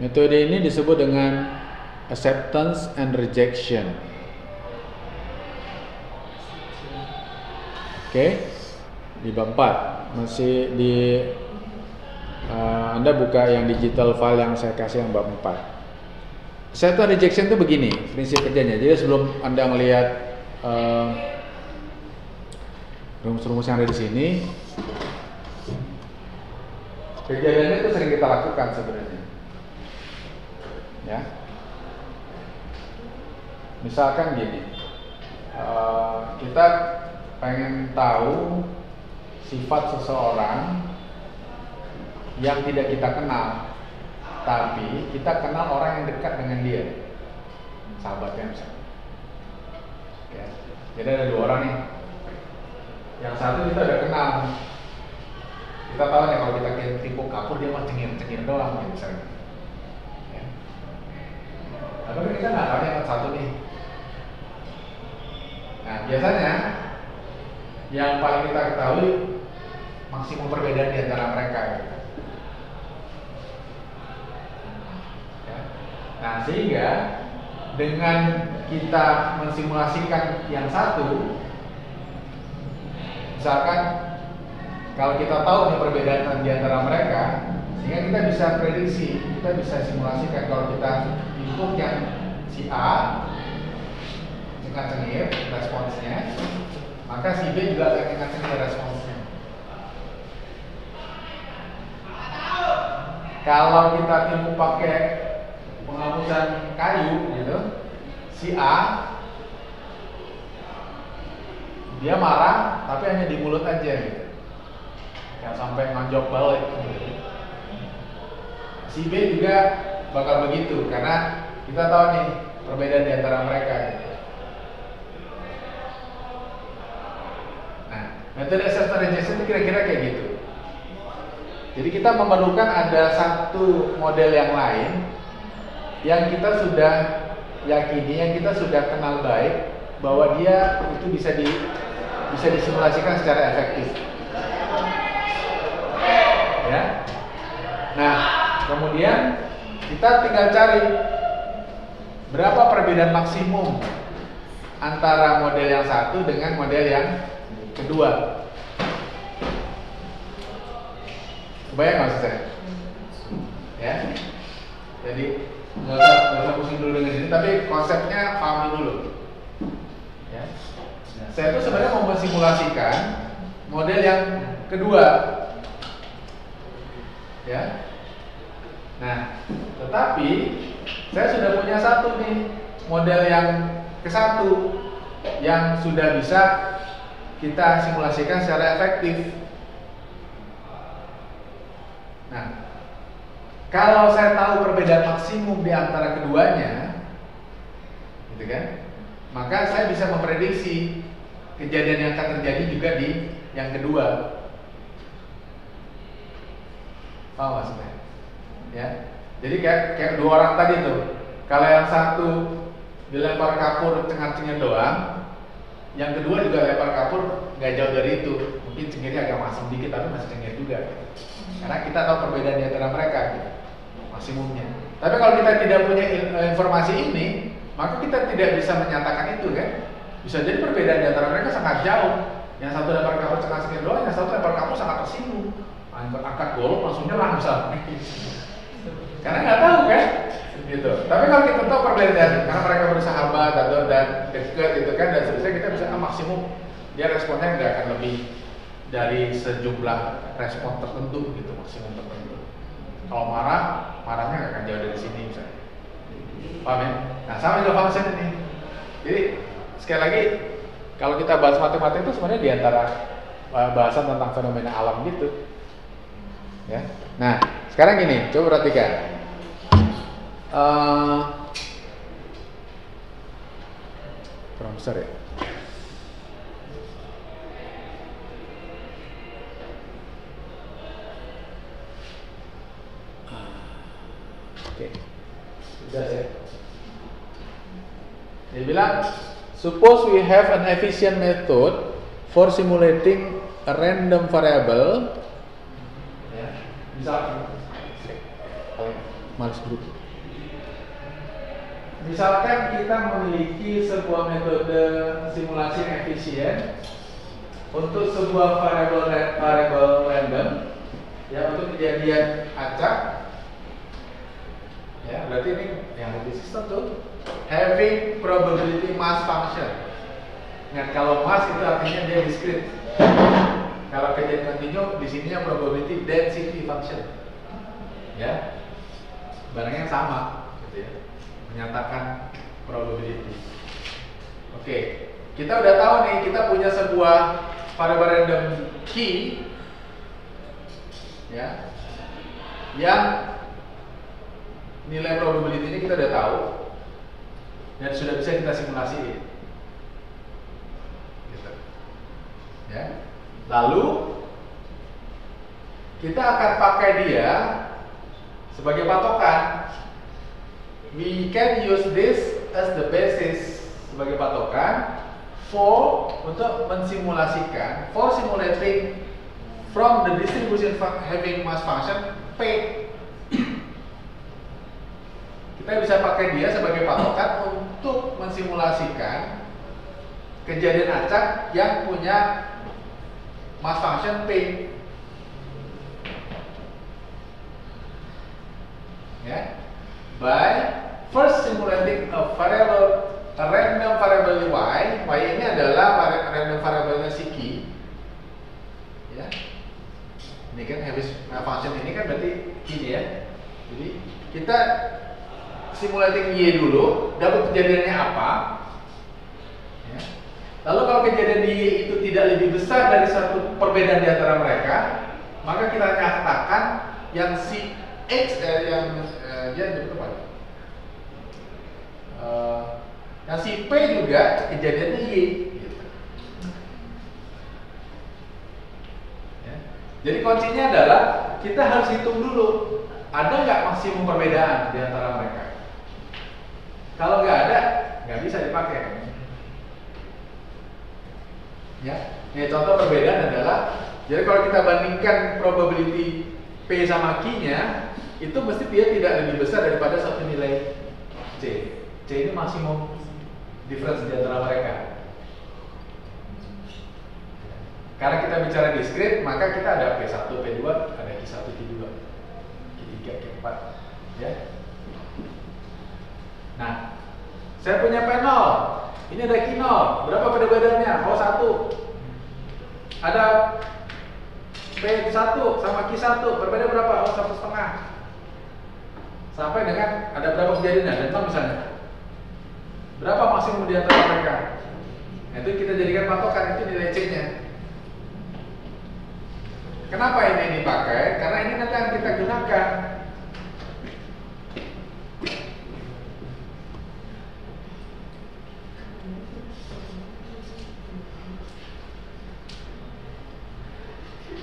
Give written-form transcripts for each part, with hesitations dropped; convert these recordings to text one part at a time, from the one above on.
Metode ini disebut dengan acceptance and rejection. Oke, di bab 4 masih di Anda buka yang digital file yang saya kasih yang bab 4. Acceptance rejection itu begini prinsip kerjanya. Jadi sebelum Anda melihat rumus-rumus yang ada di sini, kejadiannya itu sering kita lakukan sebenarnya. Ya, misalkan gini, kita pengen tahu sifat seseorang yang tidak kita kenal, tapi kita kenal orang yang dekat dengan dia, sahabatnya misalnya. Ya, jadi ada dua orang nih, yang satu kita udah kenal, kita tahu nih kalau kita tipu kapur dia mah cengir-cengir doang, gitu misalnya. Tapi kita nggak tahu yang satu nih. Nah, biasanya yang paling kita ketahui maksimum perbedaan di antara mereka. Gitu. Ya. Nah, sehingga dengan kita mensimulasikan yang satu, misalkan kalau kita tahu nih perbedaan di antara mereka, sehingga kita bisa prediksi, kita bisa simulasikan kalau kita input yang si A cengir responsnya, maka si B juga akan cengir responsnya. Kalau kita tipu pakai penghapusan kayu gitu, si A dia marah tapi hanya di mulut aja gitu, yang sampai ngonjok balik gitu. Si B juga bakal begitu karena kita tahu nih perbedaan di antara mereka gitu. Nah, metode acceptance rejection itu kira-kira kayak gitu. Jadi kita memerlukan ada satu model yang lain yang kita sudah yakini, yang kita sudah kenal baik bahwa dia itu bisa disimulasikan secara efektif. Ya. Nah, kemudian kita tinggal cari berapa perbedaan maksimum antara model yang satu dengan model yang kedua. Kebayang nggak maksud saya? Ya. Jadi nggak usah pusing dulu dengan ini, tapi konsepnya pahami dulu. Ya. Saya itu sebenarnya mau mensimulasikan model yang kedua. Ya. Nah, tetapi saya sudah punya satu nih model yang ke-1 yang sudah bisa kita simulasikan secara efektif. Nah, kalau saya tahu perbedaan maksimum di antara keduanya, gitu kan, maka saya bisa memprediksi kejadian yang akan terjadi juga di yang kedua. Paham maksudnya? Ya, jadi kayak dua orang tadi tuh, kalau yang satu dilempar kapur cengar-cengir doang, yang kedua juga lempar kapur nggak jauh dari itu, mungkin cengirnya agak masam dikit tapi masih cengir juga, karena kita tahu perbedaan di antara mereka, gitu, maksimumnya. Tapi kalau kita tidak punya informasi ini, maka kita tidak bisa menyatakan itu kan. Bisa jadi perbedaan di antara mereka sangat jauh. Yang satu lempar kapur cengar-cengir doang, yang satu lempar kapur sangat tersinggung, angkat golok langsung nyerang misalnya. Karena nggak tahu kan, gitu. Tapi kalau kita tahu perbedaan, karena mereka bersahabat atau dan dekat gitu kan, dan seterusnya, kita bisa maksimum dia responnya nggak akan lebih dari sejumlah respon tertentu gitu, maksimum tertentu. Kalau marahnya nggak akan jauh dari sini misalnya. Paham ya? Nah, sama juga function ini. Jadi sekali lagi, kalau kita bahas matematika itu sebenarnya diantara bahasan tentang fenomena alam gitu. Ya. Nah, sekarang gini, coba perhatikan. Kurang besar ya. Oke, sudah ya. Dia bilang, suppose we have an efficient method for simulating a random variable. Ya, misal Marx Group. Misalkan kita memiliki sebuah metode simulasi yang efisien untuk sebuah variabel random, ya, untuk kejadian acak, ya, berarti ini yang lebih sistem tuh having probability mass function. Ingat, kalau mass itu artinya dia discrete. Kalau kejadian kontinu di sininya probability density function, ya, barangnya sama, gitu ya, menyatakan probability. Oke, kita udah tahu nih, kita punya sebuah variable random key, ya, yang nilai probability ini kita udah tahu dan sudah bisa kita simulasiin, gitu. Ya. Lalu kita akan pakai dia sebagai patokan. We can use this as the basis sebagai patokan untuk mensimulasikan, for simulating from the distribution having mass function P. Kita bisa pakai dia sebagai patokan untuk mensimulasikan kejadian acak yang punya mass function P. Ya, by first simulating a random variable y. Y ini adalah random variabelnya si key. Ya, ini kan habis function ini kan berarti key ya. Jadi kita simulating y dulu, dapat kejadiannya apa. Ya. Lalu kalau kejadian di y itu tidak lebih besar dari satu perbedaan di antara mereka, maka kita nyatakan yang si x yang si p juga kejadiannya y. Gitu. Ya. Jadi kuncinya adalah kita harus hitung dulu, ada nggak maksimum perbedaan di antara mereka. Kalau nggak ada, nggak bisa dipakai. Ya, ini contoh perbedaan adalah, jadi kalau kita bandingkan probability P sama Q-nya, itu mesti dia tidak lebih besar daripada satu nilai C. C ini maksimum difference di antara mereka. Karena kita bicara discrete, maka kita ada P1, P2, ada Q1, Q2, Q3, Q4, ya. Nah, saya punya P0. Ini ada Q0. Berapa perbedaannya? Oh, 1. Ada P1 sama Q1. Berbeda berapa? Oh, 1,5. Sampai dengan ada berapa kejadiannya? Dan misalnya berapa maksimum di antara mereka? Nah, itu kita jadikan patokan, itu nilai C-nya. Kenapa ini dipakai? Karena ini nanti akan kita gunakan.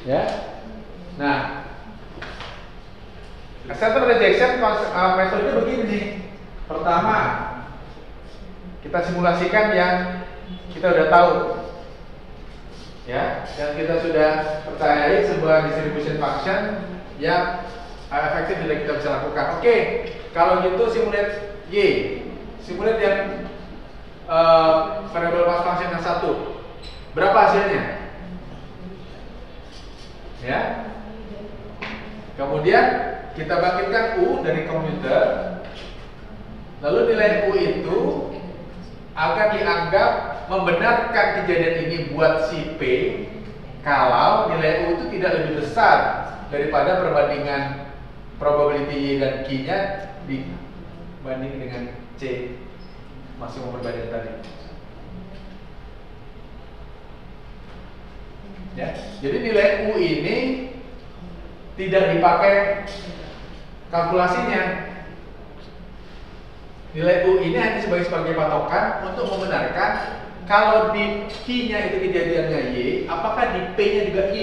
Ya. Nah, acceptance rejection metode begini nih. Pertama, kita simulasikan yang kita udah tahu, ya, yang kita sudah percayai sebuah distribution function yang efektif sudah kita bisa lakukan. Oke, kalau gitu simulate y, simulate yang variable mass function yang satu. Berapa hasilnya? Ya. Kemudian kita bangkitkan U dari komputer. Lalu nilai U itu akan dianggap membenarkan kejadian ini buat si P kalau nilai U itu tidak lebih besar daripada perbandingan probability Y dan Q-nya dibanding dengan C maksimum perbandingan tadi. Ya, jadi nilai U ini tidak dipakai kalkulasinya. Nilai U ini hanya sebagai patokan untuk membenarkan kalau di Q-nya itu kejadiannya Y, apakah di P-nya juga Y.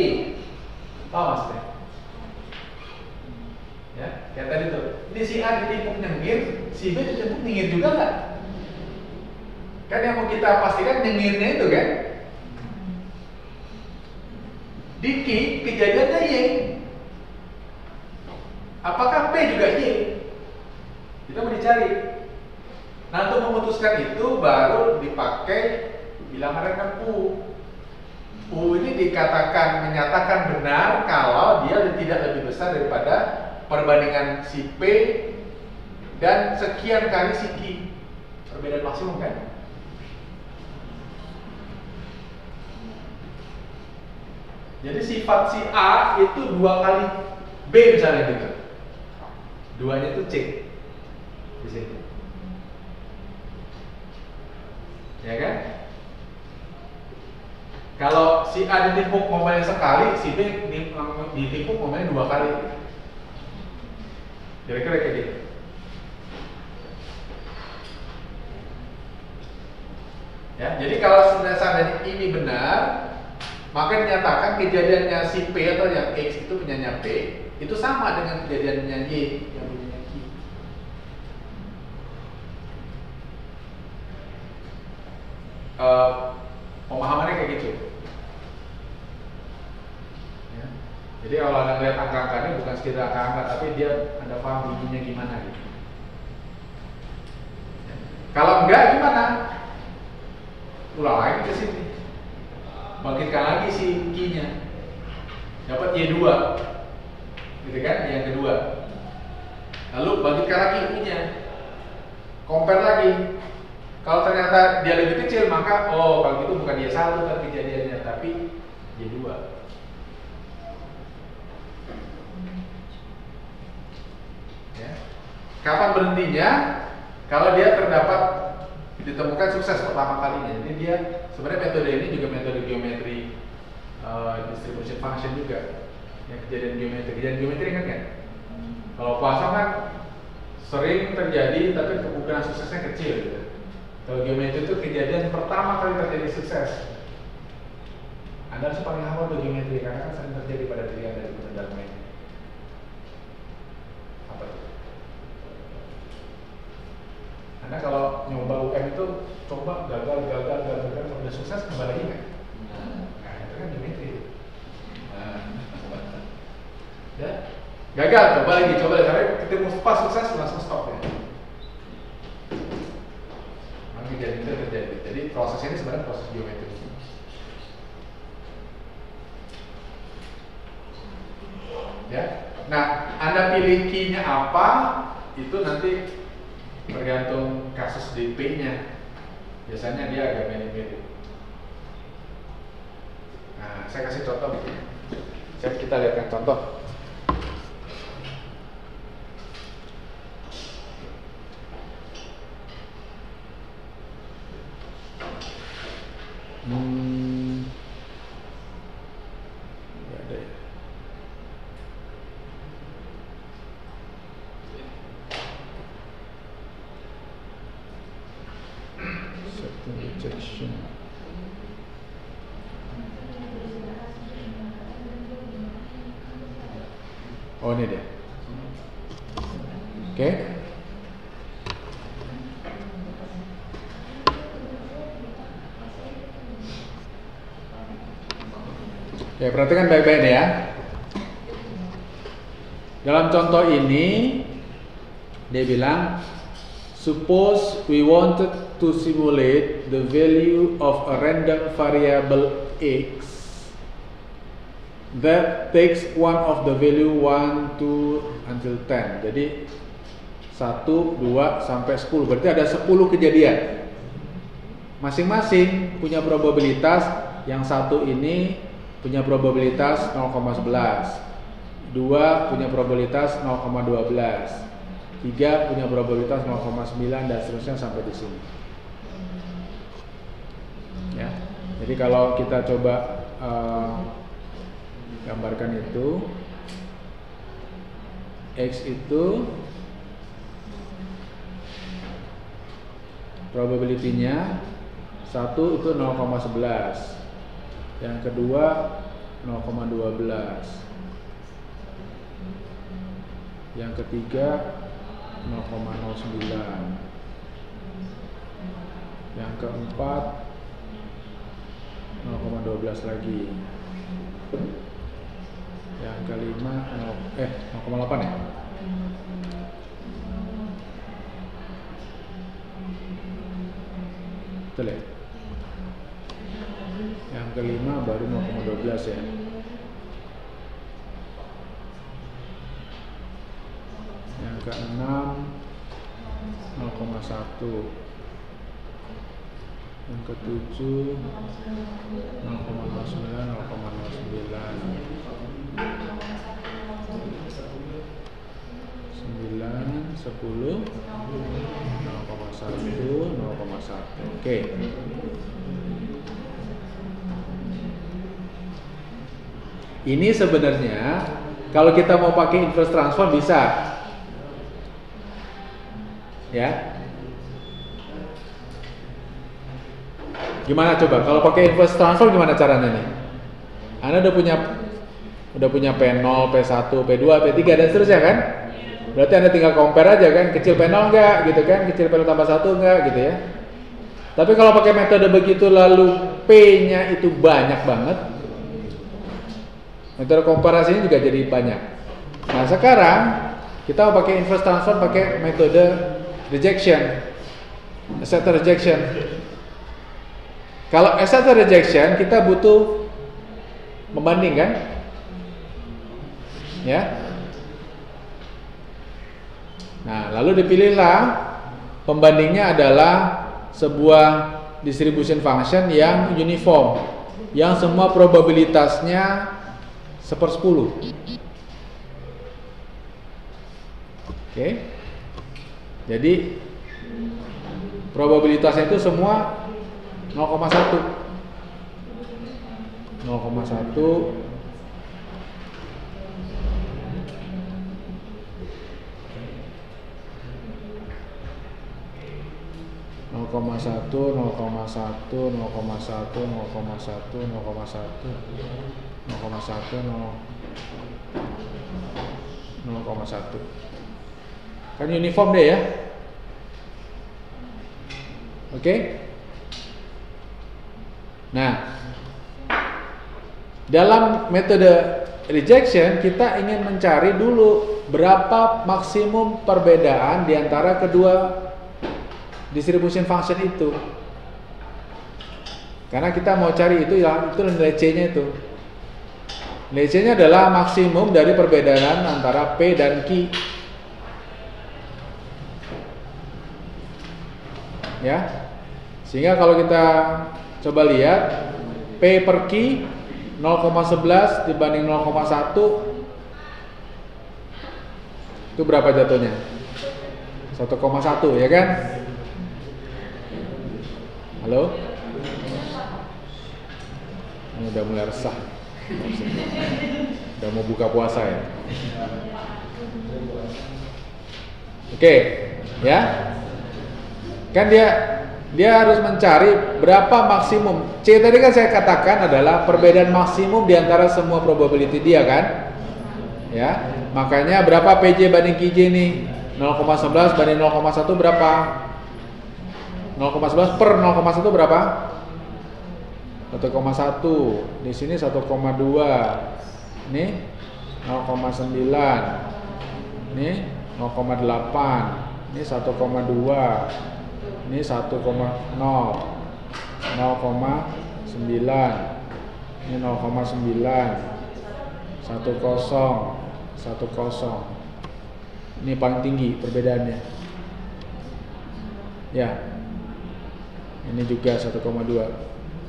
Paham maksudnya? Ya, kayak tadi tuh. Ini si A ditimpuk nyengir, si B ditimpuk nyengir juga nggak? Kan yang mau kita pastikan nyengirnya itu kan? Di Q kejadiannya Y. Apakah P juga Y? Itu mau dicari. Nah, untuk memutuskan itu baru dipakai bilangan rangkap U. U ini dikatakan menyatakan benar kalau dia tidak lebih besar daripada perbandingan si P dan sekian kali si Q. Perbedaan maksimum kan? Jadi sifat si A itu 2 kali B misalnya gitu. Duanya itu C di sini. Ya kan? Kalau si A ditimpuk momennya sekali, si B ditimpuk momennya 2 kali. Kira-kira kayak gitu. Ya, jadi kalau seandainya ini benar, maka dinyatakan kejadiannya si P atau yang X itu punyanya P itu sama dengan kejadiannya Y yang punyanya Q. Pemahamannya kayak gitu. Ya. Jadi kalau Anda lihat angka-angkanya bukan sekedar angka-angka, tapi dia Anda paham bunyinya gimana gitu. Ya. Kalau enggak gimana? Ulang lagi ke sini. Bangkitkan lagi si Q-nya. Dapat Y2. Gitu kan? Yang kedua. Lalu bangkitkan lagi U-nya. Compare lagi. Kalau ternyata dia lebih kecil, maka kalau gitu bukan Y1 kan kejadiannya, tapi Y2. Ya. Kapan berhentinya? Kalau dia terdapat ditemukan sukses pertama kalinya. Jadi dia sebenarnya metode ini juga metode geometri distribution function juga. Yang kejadian geometri kan kan? Kalau Poisson kan sering terjadi tapi kemungkinan suksesnya kecil gitu. Kalau geometri itu kejadian pertama kali terjadi sukses. Anda harus paling hafal tuh geometri karena kan sering terjadi pada diri Anda di dalam main. Apa itu? Anda kalau nyoba UM itu coba gagal udah sukses kembali lagi kan? Nah itu kan geometri. Ya, gagal coba lagi sampai ketemu pas sukses langsung stop ya. Kejadian itu terjadi. Jadi proses ini sebenarnya proses geometri. Ya. Nah, Anda pilih key-nya apa itu nanti tergantung kasus DP-nya. Biasanya dia agak mirip-mirip. Nah, saya kasih contoh begini. Kita lihatkan contoh. Nggak ada ya. Certain rejection. Oh ini dia. Oke. Ya, perhatikan baik-baik ya. Dalam contoh ini dia bilang, suppose we wanted to simulate the value of a random variable x that takes one of the value 1, 2 until 10. Jadi 1, 2 sampai 10. Berarti ada 10 kejadian. Masing-masing punya probabilitas. Yang satu ini punya probabilitas 0,11, 2 punya probabilitas 0,12, 3 punya probabilitas 0,9 dan seterusnya sampai di sini. Ya. Jadi kalau kita coba gambarkan itu, X itu probability-nya 1 itu 0,11. Yang kedua 0,12. Yang ketiga 0,09. Yang keempat 0,12 lagi. Yang kelima 0,8 ya. Betul ya? Yang kelima baru 0,12 ya. Yang keenam 0,1. Yang ketujuh 0,09, 0,09. 9, 10, 0,1, 0,1. Oke. Ini sebenarnya kalau kita mau pakai inverse transform bisa. Ya. Gimana coba? Kalau pakai inverse transform gimana caranya nih? Anda udah punya P0, P1, P2, P3 dan seterusnya kan? Berarti Anda tinggal compare aja kan, kecil P0 enggak gitu kan, kecil P0 tambah 1 enggak gitu ya. Tapi kalau pakai metode begitu lalu P-nya itu banyak banget, metode komparasinya juga jadi banyak. Nah sekarang kita mau pakai inverse transform pakai metode rejection, acceptor rejection. Kalau acceptor rejection kita butuh membanding kan? Ya. Nah, lalu dipilihlah pembandingnya adalah sebuah distribution function yang uniform, yang semua probabilitasnya 1/10. Oke. Jadi probabilitasnya itu semua 0,1 0,1 0,1 0,1 0,1 0,1 0,1 0,1 kan uniform deh ya. Oke. Nah, dalam metode rejection kita ingin mencari dulu berapa maksimum perbedaan di antara kedua distribution function itu. Karena kita mau cari itu nilai C-nya itu. Nilai C-nya adalah maksimum dari perbedaan antara P dan Q. Ya. Sehingga kalau kita coba lihat P per Q 0,11 dibanding 0,1 itu berapa jatuhnya? 1,1 ya kan? Halo? Ini udah mulai resah. Udah mau buka puasa ya. Oke, ya. Kan dia harus mencari berapa maksimum. C tadi kan saya katakan adalah perbedaan maksimum di antara semua probability dia kan? Ya. Makanya berapa PJ banding QJ nih? 0,11 banding 0,1 berapa? 0,11 per 0,1 berapa? 1,1. Di sini 1,2. Nih 0,9. Nih 0,8. Ini 1,2. Ini 1,0. 0,9. Ini 0,9. 1,0. Ini paling tinggi perbedaannya. Ya. Ini juga 1,2.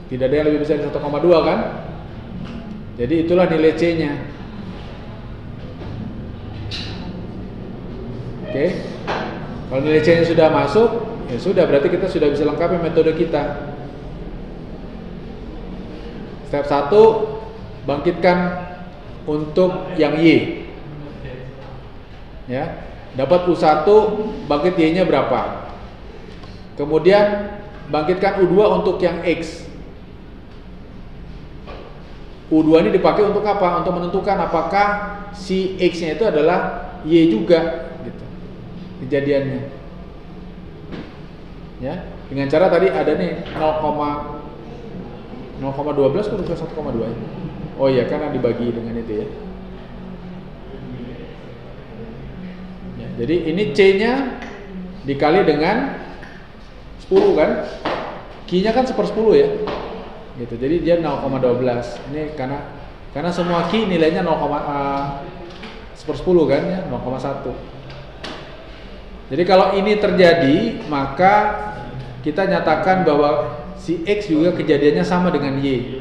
Tidak ada yang lebih besar dari 1,2 kan? Jadi itulah nilai C-nya. Oke. Kalau nilai C-nya sudah masuk, ya sudah, berarti kita sudah bisa lengkapi metode kita. Step 1, bangkitkan untuk yang Y. Ya. Dapat U1, bangkit Y-nya berapa? Kemudian bangkitkan U2 untuk yang X. U2 ini dipakai untuk apa? Untuk menentukan apakah si X-nya itu adalah Y juga gitu. Kejadiannya. Ya, dengan cara tadi ada nih 0,12 atau 1,2 ya? Oh iya, karena dibagi dengan itu ya. Ya, jadi ini C-nya dikali dengan 10 kan? Q-nya kan 1/10 ya. Gitu. Jadi dia 0,12. Ini karena semua Q nilainya 1/10 kan ya, 0,1. Jadi kalau ini terjadi, maka kita nyatakan bahwa si X juga kejadiannya sama dengan Y.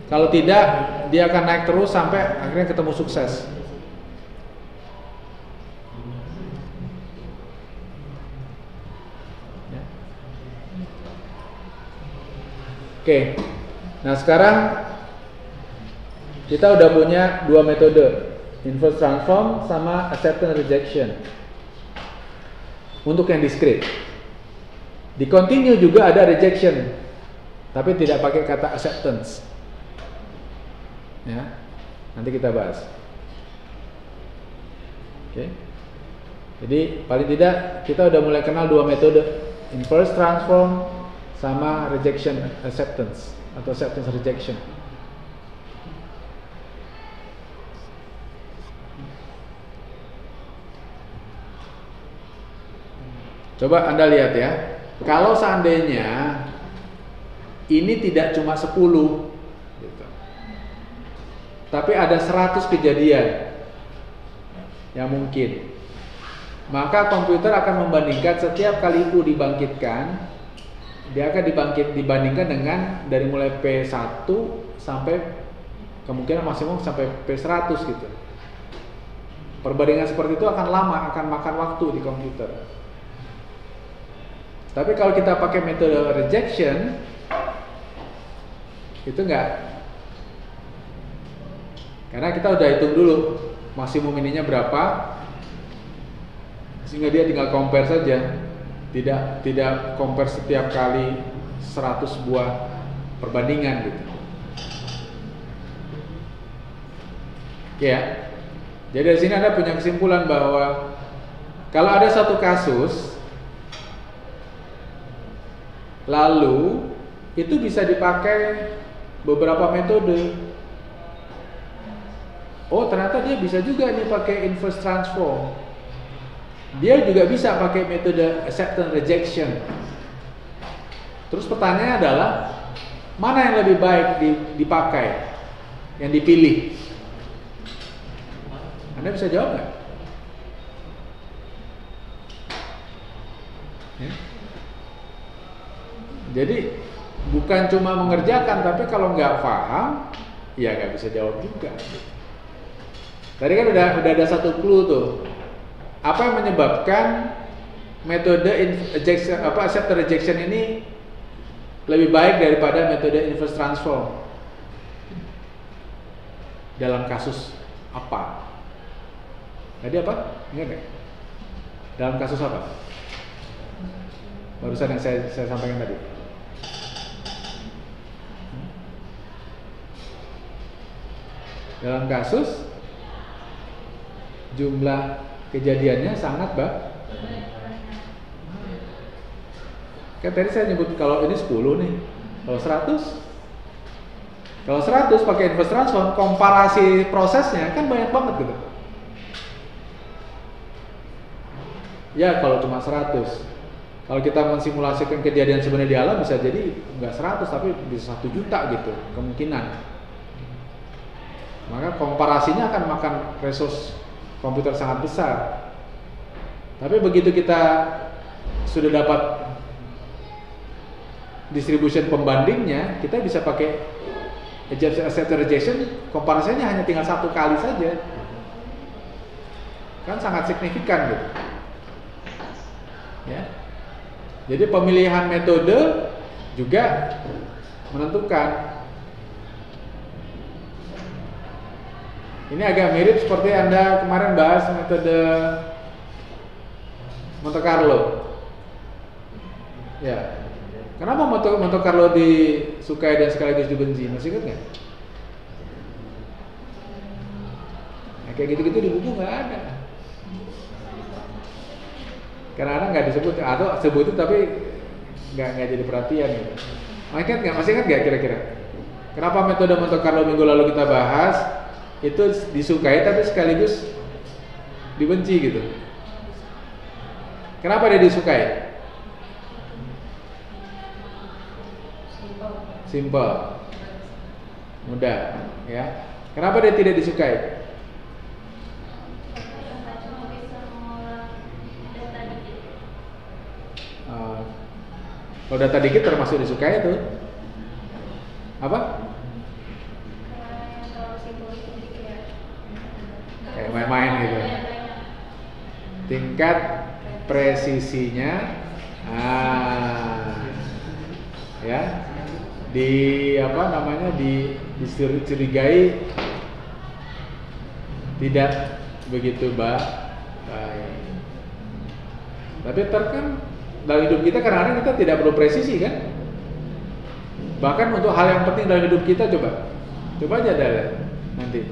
Kalau tidak, dia akan naik terus sampai akhirnya ketemu sukses. Ya. Oke. Nah, sekarang kita udah punya dua metode, inverse transform sama acceptance rejection. Untuk yang discrete. Di continue juga ada rejection, tapi tidak pakai kata acceptance. Ya, nanti kita bahas. Oke. Jadi paling tidak kita udah mulai kenal dua metode, inverse transform sama rejection acceptance atau acceptance rejection. Coba Anda lihat ya, kalau seandainya ini tidak cuma 10 gitu, tapi ada 100 kejadian yang mungkin, maka komputer akan membandingkan setiap kali U dibangkitkan, dia akan dibandingkan dengan dari mulai P1 sampai kemungkinan maksimum sampai P100 gitu. Perbandingan seperti itu akan lama, akan makan waktu di komputer. Tapi kalau kita pakai metode rejection, itu enggak. Karena kita udah hitung dulu maksimum ininya berapa, sehingga dia tinggal compare saja. Tidak compare setiap kali 100 buah perbandingan gitu. Ya. Jadi dari sini Anda punya kesimpulan bahwa kalau ada satu kasus, lalu itu bisa dipakai beberapa metode. Oh, ternyata dia bisa juga nih pakai inverse transform. Dia juga bisa pakai metode acceptance rejection. Terus pertanyaannya adalah mana yang lebih baik dipakai, yang dipilih? Anda bisa jawab nggak? Ya. Jadi bukan cuma mengerjakan, tapi kalau nggak paham, ya nggak bisa jawab juga. Tadi kan udah ada satu clue tuh. Apa yang menyebabkan metode acceptance rejection ini lebih baik daripada metode inverse transform? Dalam kasus apa? Tadi apa? Ingat nggak? Dalam kasus apa? Barusan yang saya sampaikan tadi. Dalam kasus jumlah kejadiannya sangat kan tadi saya nyebut kalau ini 10 nih, kalau 100 pakai inverse transform, komparasi prosesnya kan banyak banget gitu. Ya kalau cuma 100, kalau kita mensimulasikan kejadian sebenarnya di alam bisa jadi nggak 100 tapi bisa 1 juta gitu kemungkinan. Maka komparasinya akan makan resource komputer sangat besar. Tapi begitu kita sudah dapat distribution pembandingnya, kita bisa pakai acceptance rejection, komparasinya hanya tinggal 1 kali saja. Kan sangat signifikan gitu. Ya. Jadi pemilihan metode juga menentukan. Ini agak mirip seperti Anda kemarin bahas metode Monte Carlo. Ya. Kenapa Monte Carlo disukai dan sekaligus dibenci? Masih ingat nggak? Nah, kayak gitu-gitu di buku nggak ada. Kadang-kadang nggak disebut atau sebutin tapi nggak jadi perhatian gitu. Masih ingat nggak kira-kira? Kenapa metode Monte Carlo minggu lalu kita bahas? Itu disukai tapi sekaligus dibenci gitu. Kenapa dia disukai? simple, mudah, ya. Kenapa dia tidak disukai? Kalau data dikit termasuk disukai itu apa? Kayak main-main gitu. Tingkat presisinya, ya, dicurigai tidak begitu baik. Tapi kan dalam hidup kita kadang-kadang kita tidak perlu presisi kan? Bahkan untuk hal yang penting dalam hidup kita coba aja lihat nanti.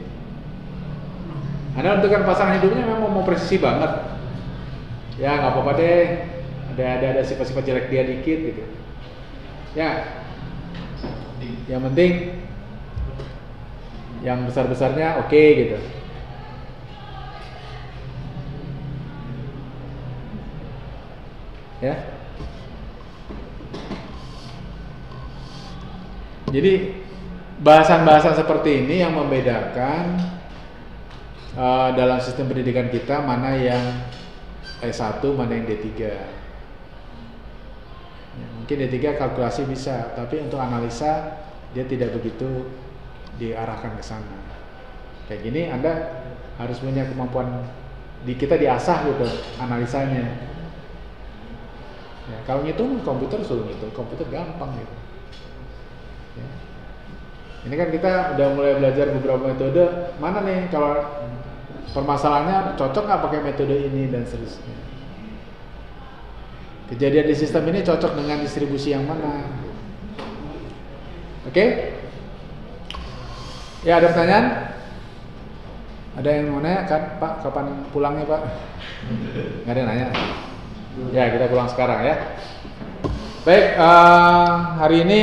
Anda menentukan pasangan hidupnya memang mau presisi banget, ya nggak apa-apa deh. Ada sifat-sifat jelek dia dikit gitu. Ya, yang penting yang besar-besarnya oke gitu. Ya. Jadi bahasan-bahasan seperti ini yang membedakan dalam sistem pendidikan kita mana yang S1, mana yang D3. Ya, mungkin D3 kalkulasi bisa, tapi untuk analisa dia tidak begitu diarahkan ke sana. Kayak gini Anda harus punya kemampuan kita diasah gitu analisanya. Ya, kalau ngitung komputer suruh ngitung, komputer gampang gitu. Ya. Ini kan kita udah mulai belajar beberapa metode, mana nih kalau permasalahannya cocok nggak pakai metode ini dan seterusnya. Kejadian di sistem ini cocok dengan distribusi yang mana? Oke? Ya, ada pertanyaan? Ada yang mau nanya kan, Pak? Kapan pulangnya, Pak? Nggak ada yang nanya. Ya, kita pulang sekarang ya. Baik, hari ini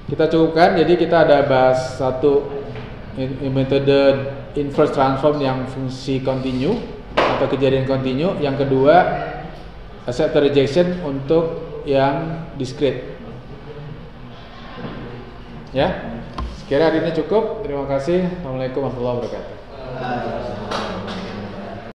kita cukupkan. Jadi kita ada bahas satu metode inverse transform yang fungsi continue atau kejadian continue. Yang kedua, acceptor rejection untuk yang discrete. Ya, sekiranya hari ini cukup. Terima kasih. Assalamualaikum warahmatullahi wabarakatuh.